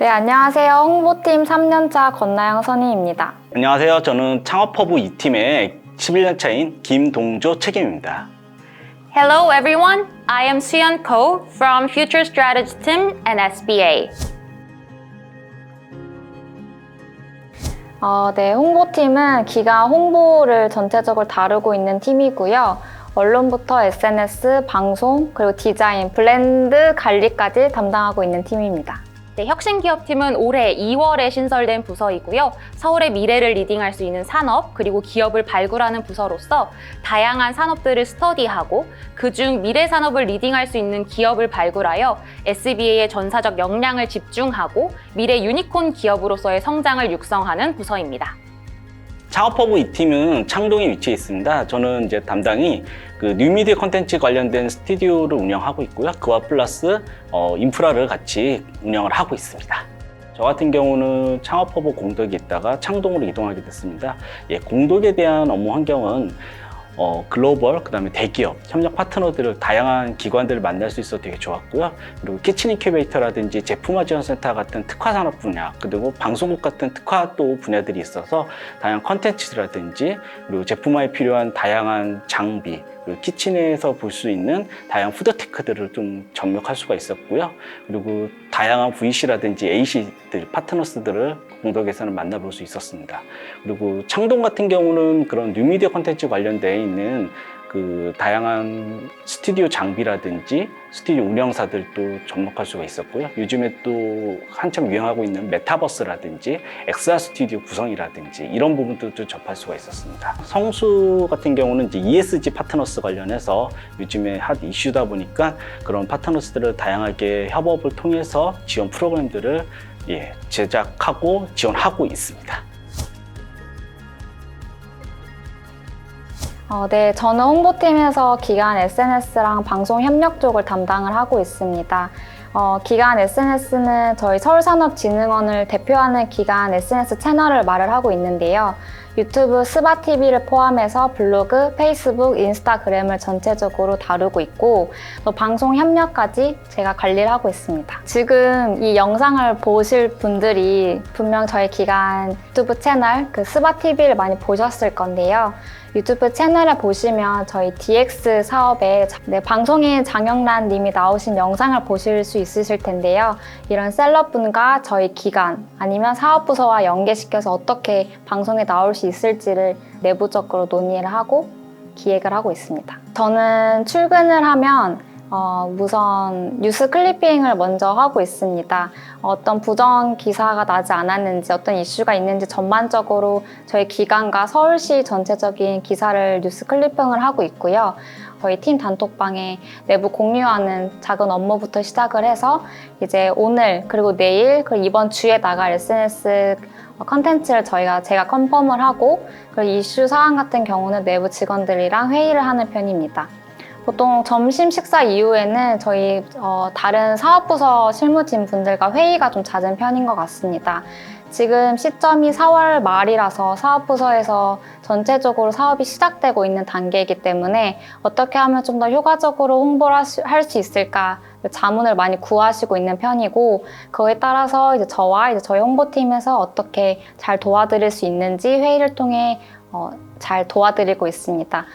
네, 안녕하세요. 홍보팀 3년차 권나영 선임입니다. 안녕하세요. 저는 창업허브 2팀의 11년차인 김동조 책임입니다. Hello everyone, I am Suyeon Ko from Future Strategy Team and SBA. 네, 홍보팀은 기관 홍보를 전체적으로 다루고 있는 팀이고요. 언론부터 SNS, 방송, 그리고 디자인, 브랜드 관리까지 담당하고 있는 팀입니다. 네, 혁신기업팀은 올해 2월에 신설된 부서이고요. 서울의 미래를 리딩할 수 있는 산업, 그리고 기업을 발굴하는 부서로서 다양한 산업들을 스터디하고 그중 미래 산업을 리딩할 수 있는 기업을 발굴하여 SBA의 전사적 역량을 집중하고 미래 유니콘 기업으로서의 성장을 육성하는 부서입니다. 창업허브 2팀은 창동에 위치해 있습니다. 저는 이제 담당이 뉴미디어 콘텐츠 관련된 스튜디오를 운영하고 있고요. 그와 플러스 인프라를 같이 운영을 하고 있습니다. 저 같은 경우는 창업허브 공덕에 있다가 창동으로 이동하게 됐습니다. 공덕에 대한 업무 환경은 글로벌, 그다음에 대기업, 협력 파트너들을 다양한 기관들을 만날 수 있어서 되게 좋았고요. 그리고 키친 인큐베이터라든지 제품화 지원센터 같은 특화 산업 분야, 그리고 방송국 같은 특화 또 분야들이 있어서 다양한 컨텐츠라든지 그리고 제품화에 필요한 다양한 장비, 그리고 키친에서 볼 수 있는 다양한 푸드테크들을 좀 접목할 수가 있었고요. 그리고 다양한 VC라든지 AC들, 파트너스들을 공덕에서는 만나볼 수 있었습니다. 그리고 창동 같은 경우는 그런 뉴미디어 콘텐츠 관련되어 있는 다양한 스튜디오 장비라든지 스튜디오 운영사들도 접목할 수가 있었고요. 요즘에 또 한참 유행하고 있는 메타버스라든지 XR 스튜디오 구성이라든지 이런 부분들도 접할 수가 있었습니다. 성수 같은 경우는 이제 ESG 파트너스 관련해서 요즘에 핫 이슈다 보니까 그런 파트너스들을 다양하게 협업을 통해서 지원 프로그램들을 제작하고 지원하고 있습니다. 네, 저는 홍보팀에서 기관 SNS랑 방송 협력 쪽을 담당을 하고 있습니다. 기관 SNS는 저희 서울산업진흥원을 대표하는 기관 SNS 채널을 말을 하고 있는데요. 유튜브, 스바TV를 포함해서 블로그, 페이스북, 인스타그램을 전체적으로 다루고 있고 또 방송 협력까지 제가 관리를 하고 있습니다. 지금 이 영상을 보실 분들이 분명 저희 기관 유튜브 채널 스바TV를 많이 보셨을 건데요. 유튜브 채널에 보시면 저희 DX 사업에 방송인 장영란 님이 나오신 영상을 보실 수 있으실 텐데요. 이런 셀럽분과 저희 기관 아니면 사업부서와 연계시켜서 어떻게 방송에 나올 수 있을지를 내부적으로 논의를 하고 기획을 하고 있습니다. 저는 출근을 하면 우선 뉴스 클리핑을 먼저 하고 있습니다. 어떤 부정 기사가 나지 않았는지, 어떤 이슈가 있는지 전반적으로 저희 기관과 서울시 전체적인 기사를 뉴스 클리핑을 하고 있고요. 저희 팀 단톡방에 내부 공유하는 작은 업무부터 시작을 해서 이제 오늘 그리고 내일 그리고 이번 주에 나갈 SNS 컨텐츠를 제가 컨펌을 하고 그리고 이슈 사항 같은 경우는 내부 직원들이랑 회의를 하는 편입니다. 보통 점심 식사 이후에는 저희 다른 사업부서 실무진 분들과 회의가 좀 잦은 편인 것 같습니다. 지금 시점이 4월 말이라서 사업부서에서 전체적으로 사업이 시작되고 있는 단계이기 때문에 어떻게 하면 좀 더 효과적으로 홍보를 할 수 있을까 자문을 많이 구하시고 있는 편이고 그에 따라서 이제 저와 이제 저희 홍보팀에서 어떻게 잘 도와드릴 수 있는지 회의를 통해 잘 도와드리고 있습니다.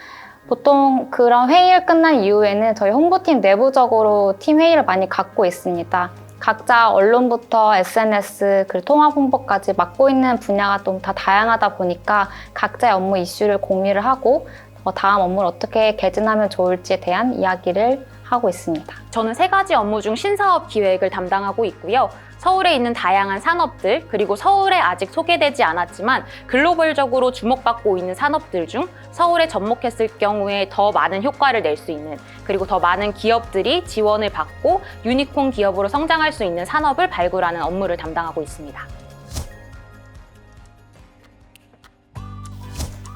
보통 그런 회의를 끝난 이후에는 저희 홍보팀 내부적으로 팀 회의를 많이 갖고 있습니다. 각자 언론부터 SNS, 그리고 통합 홍보까지 맡고 있는 분야가 좀 다 다양하다 보니까 각자의 업무 이슈를 공유를 하고 다음 업무를 어떻게 개진하면 좋을지에 대한 이야기를 하고 있습니다. 저는 3가지 업무 중 신사업 기획을 담당하고 있고요. 서울에 있는 다양한 산업들, 그리고 서울에 아직 소개되지 않았지만 글로벌적으로 주목받고 있는 산업들 중 서울에 접목했을 경우에 더 많은 효과를 낼 수 있는, 그리고 더 많은 기업들이 지원을 받고 유니콘 기업으로 성장할 수 있는 산업을 발굴하는 업무를 담당하고 있습니다.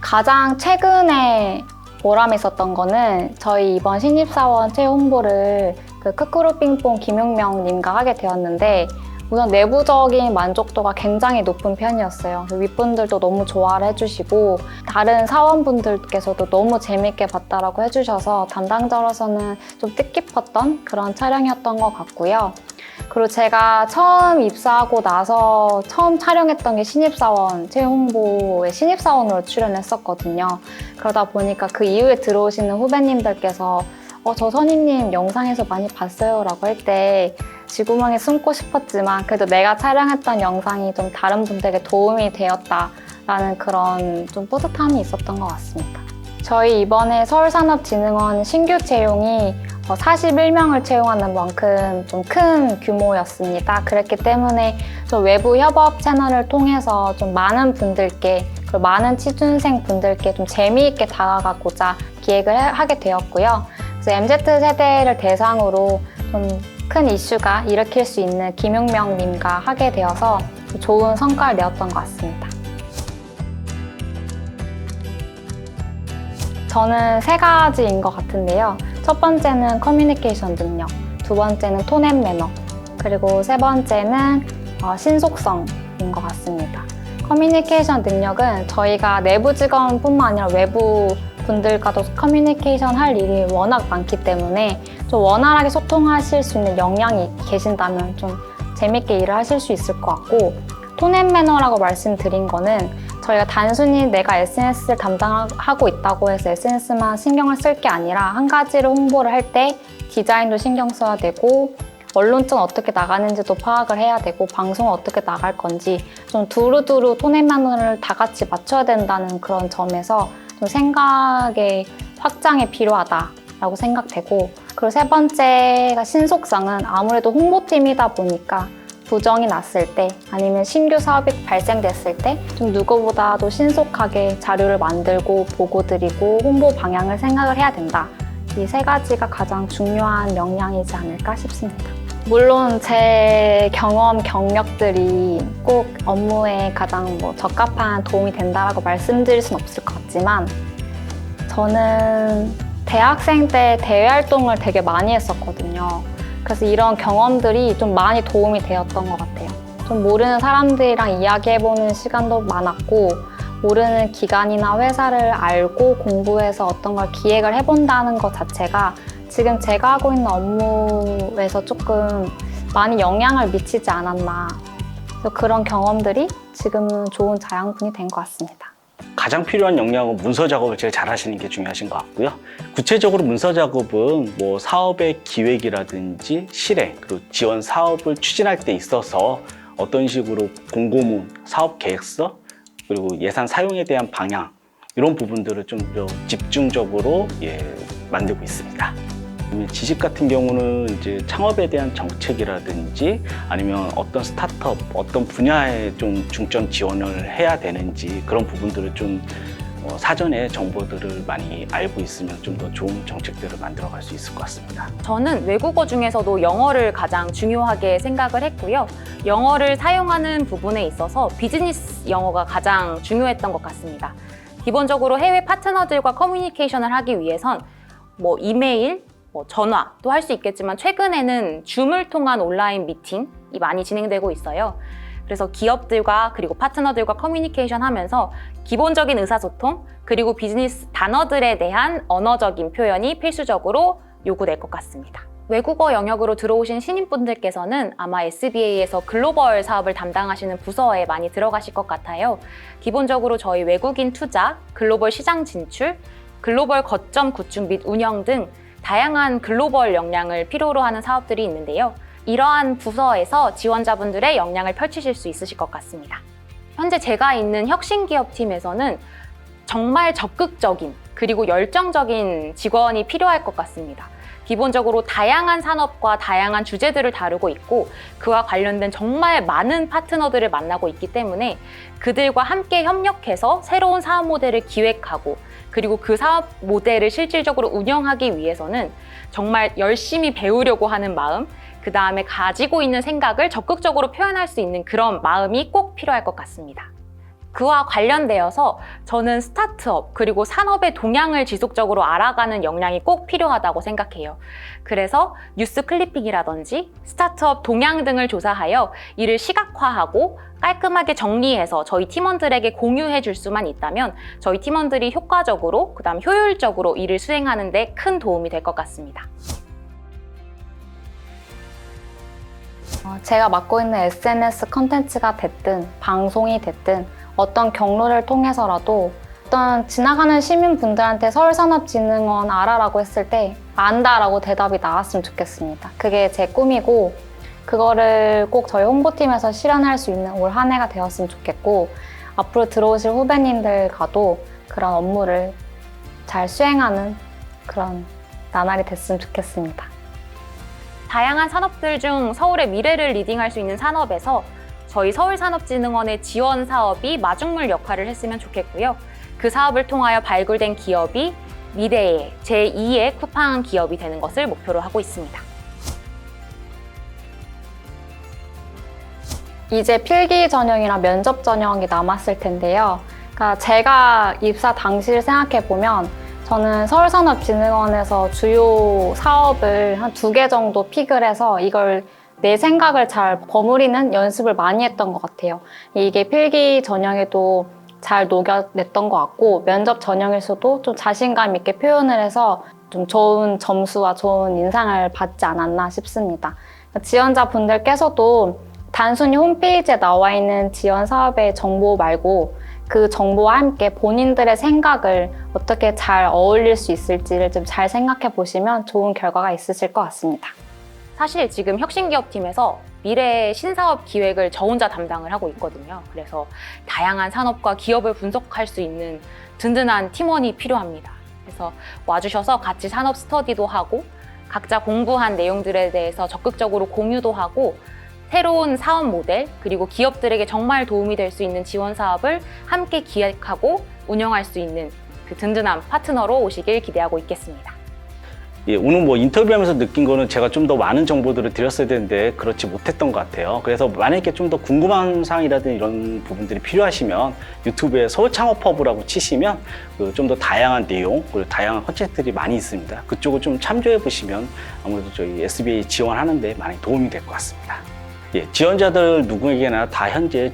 가장 최근에 보람이 있었던 거는 저희 이번 신입사원 채용 홍보를 크크루빙뽕 김용명 님과 하게 되었는데 우선 내부적인 만족도가 굉장히 높은 편이었어요. 윗분들도 너무 좋아를 해주시고 다른 사원분들께서도 너무 재밌게 봤다라고 해주셔서 담당자로서는 좀 뜻깊었던 그런 촬영이었던 것 같고요. 그리고 제가 처음 입사하고 나서 처음 촬영했던 게 신입사원 채용 홍보에 신입사원으로 출연했었거든요. 그러다 보니까 그 이후에 들어오시는 후배님들께서 저 선임님 영상에서 많이 봤어요 라고 할 때 쥐구멍에 숨고 싶었지만 그래도 내가 촬영했던 영상이 좀 다른 분들에게 도움이 되었다라는 그런 좀 뿌듯함이 있었던 것 같습니다. 저희 이번에 서울산업진흥원 신규 채용이 41명을 채용하는 만큼 좀 큰 규모였습니다. 그렇기 때문에 좀 외부 협업 채널을 통해서 좀 많은 분들께 그리고 많은 취준생 분들께 좀 재미있게 다가가고자 기획을 하게 되었고요. 그래서 MZ세대를 대상으로 좀 큰 이슈가 일으킬 수 있는 김용명 님과 하게 되어서 좋은 성과를 내었던 것 같습니다. 저는 3가지인 것 같은데요. 첫 번째는 커뮤니케이션 능력, 두 번째는 톤 앤 매너, 그리고 세 번째는 신속성인 것 같습니다. 커뮤니케이션 능력은 저희가 내부 직원뿐만 아니라 외부 분들과도 커뮤니케이션 할 일이 워낙 많기 때문에 좀 원활하게 소통하실 수 있는 역량이 계신다면 좀 재밌게 일을 하실 수 있을 것 같고, 톤 앤 매너라고 말씀드린 거는 저희가 단순히 내가 SNS를 담당하고 있다고 해서 SNS만 신경을 쓸 게 아니라 한 가지를 홍보를 할 때 디자인도 신경 써야 되고 언론증 어떻게 나가는지도 파악을 해야 되고 방송은 어떻게 나갈 건지 좀 두루두루 톤 앤 매너를 다 같이 맞춰야 된다는 그런 점에서 좀 생각의 확장이 필요하다라고 생각되고, 그리고 세 번째가 신속성은 아무래도 홍보팀이다 보니까 부정이 났을 때 아니면 신규 사업이 발생됐을 때 좀 누구보다도 신속하게 자료를 만들고 보고 드리고 홍보 방향을 생각을 해야 된다. 이 3가지가 가장 중요한 역량이지 않을까 싶습니다. 물론 제 경험, 경력들이 꼭 업무에 가장 적합한 도움이 된다라고 말씀드릴 수는 없을 것 같지만 저는 대학생 때 대외 활동을 되게 많이 했었거든요. 그래서 이런 경험들이 좀 많이 도움이 되었던 것 같아요. 좀 모르는 사람들이랑 이야기해보는 시간도 많았고 모르는 기관이나 회사를 알고 공부해서 어떤 걸 기획을 해본다는 것 자체가 지금 제가 하고 있는 업무에서 조금 많이 영향을 미치지 않았나. 그래서 그런 경험들이 지금은 좋은 자양분이 된 것 같습니다. 가장 필요한 역량은 문서 작업을 제일 잘 하시는 게 중요하신 것 같고요. 구체적으로 문서 작업은 사업의 기획이라든지 실행, 그리고 지원 사업을 추진할 때 있어서 어떤 식으로 공고문, 사업 계획서, 그리고 예산 사용에 대한 방향 이런 부분들을 좀 더 집중적으로 만들고 있습니다. 지식 같은 경우는 이제 창업에 대한 정책이라든지 아니면 어떤 스타트업, 어떤 분야에 좀 중점 지원을 해야 되는지 그런 부분들을 좀 사전에 정보들을 많이 알고 있으면 좀 더 좋은 정책들을 만들어갈 수 있을 것 같습니다. 저는 외국어 중에서도 영어를 가장 중요하게 생각을 했고요. 영어를 사용하는 부분에 있어서 비즈니스 영어가 가장 중요했던 것 같습니다. 기본적으로 해외 파트너들과 커뮤니케이션을 하기 위해선 이메일, 전화도 할 수 있겠지만 최근에는 줌을 통한 온라인 미팅이 많이 진행되고 있어요. 그래서 기업들과 그리고 파트너들과 커뮤니케이션 하면서 기본적인 의사소통 그리고 비즈니스 단어들에 대한 언어적인 표현이 필수적으로 요구될 것 같습니다. 외국어 영역으로 들어오신 신입분들께서는 아마 SBA에서 글로벌 사업을 담당하시는 부서에 많이 들어가실 것 같아요. 기본적으로 저희 외국인 투자, 글로벌 시장 진출, 글로벌 거점 구축 및 운영 등 다양한 글로벌 역량을 필요로 하는 사업들이 있는데요. 이러한 부서에서 지원자분들의 역량을 펼치실 수 있으실 것 같습니다. 현재 제가 있는 혁신기업팀에서는 정말 적극적인 그리고 열정적인 직원이 필요할 것 같습니다. 기본적으로 다양한 산업과 다양한 주제들을 다루고 있고 그와 관련된 정말 많은 파트너들을 만나고 있기 때문에 그들과 함께 협력해서 새로운 사업 모델을 기획하고 그리고 그 사업 모델을 실질적으로 운영하기 위해서는 정말 열심히 배우려고 하는 마음, 그 다음에 가지고 있는 생각을 적극적으로 표현할 수 있는 그런 마음이 꼭 필요할 것 같습니다. 그와 관련되어서 저는 스타트업 그리고 산업의 동향을 지속적으로 알아가는 역량이 꼭 필요하다고 생각해요. 그래서 뉴스 클리핑이라든지 스타트업 동향 등을 조사하여 이를 시각화하고 깔끔하게 정리해서 저희 팀원들에게 공유해 줄 수만 있다면 저희 팀원들이 효과적으로 그다음 효율적으로 일을 수행하는 데 큰 도움이 될 것 같습니다. 제가 맡고 있는 SNS 컨텐츠가 됐든 방송이 됐든 어떤 경로를 통해서라도 어떤 지나가는 시민분들한테 서울산업진흥원 알아라고 했을 때 안다라고 대답이 나왔으면 좋겠습니다. 그게 제 꿈이고 그거를 꼭 저희 홍보팀에서 실현할 수 있는 올 한 해가 되었으면 좋겠고 앞으로 들어오실 후배님들과도 그런 업무를 잘 수행하는 그런 나날이 됐으면 좋겠습니다. 다양한 산업들 중 서울의 미래를 리딩할 수 있는 산업에서 저희 서울산업진흥원의 지원 사업이 마중물 역할을 했으면 좋겠고요. 그 사업을 통하여 발굴된 기업이 미래의 제2의 쿠팡 기업이 되는 것을 목표로 하고 있습니다. 이제 필기 전형이랑 면접 전형이 남았을 텐데요. 그러니까 제가 입사 당시를 생각해 보면 저는 서울산업진흥원에서 주요 사업을 한 2개 정도 픽을 해서 이걸 내 생각을 잘 버무리는 연습을 많이 했던 것 같아요. 이게 필기 전형에도 잘 녹여냈던 것 같고 면접 전형에서도 좀 자신감 있게 표현을 해서 좀 좋은 점수와 좋은 인상을 받지 않았나 싶습니다. 지원자분들께서도 단순히 홈페이지에 나와 있는 지원 사업의 정보 말고 그 정보와 함께 본인들의 생각을 어떻게 잘 어울릴 수 있을지를 좀 잘 생각해 보시면 좋은 결과가 있으실 것 같습니다. 사실 지금 혁신기업팀에서 미래의 신사업 기획을 저 혼자 담당을 하고 있거든요. 그래서 다양한 산업과 기업을 분석할 수 있는 든든한 팀원이 필요합니다. 그래서 와주셔서 같이 산업 스터디도 하고 각자 공부한 내용들에 대해서 적극적으로 공유도 하고 새로운 사업 모델 그리고 기업들에게 정말 도움이 될 수 있는 지원 사업을 함께 기획하고 운영할 수 있는 그 든든한 파트너로 오시길 기대하고 있겠습니다. 예, 오늘 뭐 인터뷰하면서 느낀 거는 제가 좀 더 많은 정보들을 드렸어야 되는데 그렇지 못했던 것 같아요. 그래서 만약에 좀 더 궁금한 사항이라든지 이런 부분들이 필요하시면 유튜브에 서울창업허브라고 치시면 좀 더 다양한 내용 그리고 다양한 콘텐츠들이 많이 있습니다. 그쪽을 좀 참조해 보시면 아무래도 저희 SBA 지원하는 데 많이 도움이 될 것 같습니다. 예, 지원자들 누구에게나 다 현재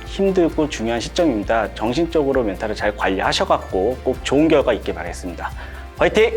힘들고 중요한 시점입니다. 정신적으로 멘탈을 잘 관리하셔갖고 꼭 좋은 결과 있길 바라겠습니다. 화이팅!